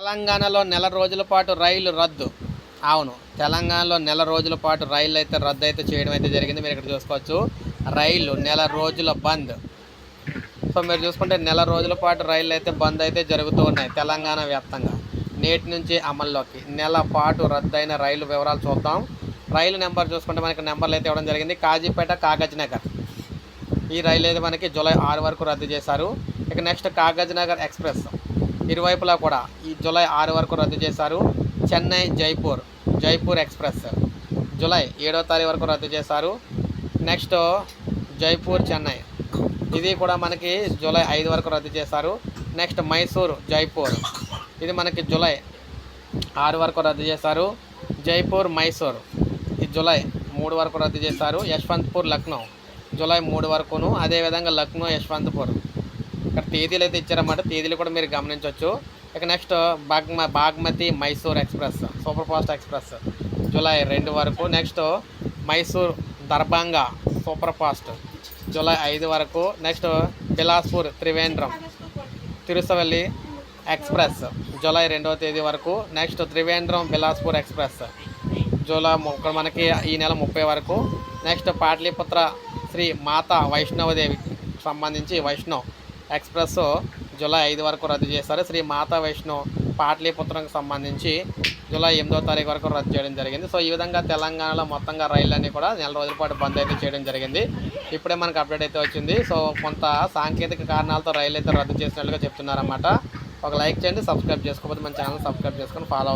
తెలంగాణలో నెల రోజుల పాటు రైలు రద్దు. అవును, తెలంగాణలో నెల రోజుల పాటు రైళ్ళు అయితే రద్దు అయితే చేయడం అయితే జరిగింది. మీరు ఇక్కడ చూసుకోవచ్చు, రైలు నెల రోజుల బంద్. సో మీరు చూసుకుంటే నెల రోజుల పాటు రైళ్ళు అయితే బంద్ అయితే జరుగుతూ ఉన్నాయి తెలంగాణ వ్యాప్తంగా. నేటి నుంచి అమల్లోకి నెల పాటు రద్దయిన రైలు వివరాలు చూద్దాం. రైలు నెంబర్ చూసుకుంటే మనకి నెంబర్లు అయితే ఇవ్వడం జరిగింది. కాజీపేట కాగజ్ నగర్ ఈ రైలు అయితే మనకి జూలై 6 వరకు రద్దు చేశారు. ఇక నెక్స్ట్ కాగజ్ నగర్ ఎక్స్ప్రెస్ ఇరువైపులా కూడా ఈ జూలై 6 వరకు రద్దు చేశారు. చెన్నై జైపూర్ ఎక్స్ప్రెస్ జూలై 7వ తారీఖు వరకు రద్దు చేశారు. నెక్స్ట్ జైపూర్ చెన్నై ఇది కూడా మనకి జూలై 5 వరకు రద్దు చేశారు. నెక్స్ట్ మైసూర్ జైపూర్ ఇది మనకి జూలై 6 వరకు రద్దు చేశారు. జైపూర్ మైసూర్ ఇది జూలై 3 వరకు రద్దు చేశారు. యశ్వంత్పూర్ లక్నో జూలై 3 వరకును, అదేవిధంగా లక్నో యశ్వంత్పూర్ ఇక్కడ తేదీలు అయితే ఇచ్చారన్నమాట. తేదీలు కూడా మీరు గమనించవచ్చు. ఇక next Bagmati Mysore express superfast express July 2 వరకు. Next Mysore Darbhanga superfast July 5 వరకు. నెక్స్ట్ బిలాస్పూర్ త్రివేంద్రం తిరుసవల్లి ఎక్స్ప్రెస్ జూలై 2వ తేదీ వరకు. Next Trivandrum Bilaspur express July మనకి ఈ నెల 30 వరకు. నెక్స్ట్ పాటలీపుత్ర శ్రీ మాతా వైష్ణవదేవి సంబంధించి వైష్ణవ్ ఎక్స్ప్రెస్ జూలై 5 వరకు రద్దు చేశారు. శ్రీ మాతా వైష్ణవ్ పాటలీపుత్రంకి సంబంధించి జూలై 8వ తారీఖు వరకు రద్దు చేయడం జరిగింది. సో ఈ విధంగా తెలంగాణలో మొత్తంగా రైళ్ళన్నీ కూడా నెల రోజుల పాటు బంద్ అయితే చేయడం జరిగింది. ఇప్పుడే మనకు అప్డేట్ అయితే వచ్చింది. సో కొంత సాంకేతిక కారణాలతో రైలు అయితే రద్దు చేసినట్లుగా చెప్తున్నారన్నమాట. ఒక లైక్ చేయండి, సబ్స్క్రైబ్ చేసుకోకపోతే మన ఛానల్ సబ్స్క్రైబ్ చేసుకొని ఫాలో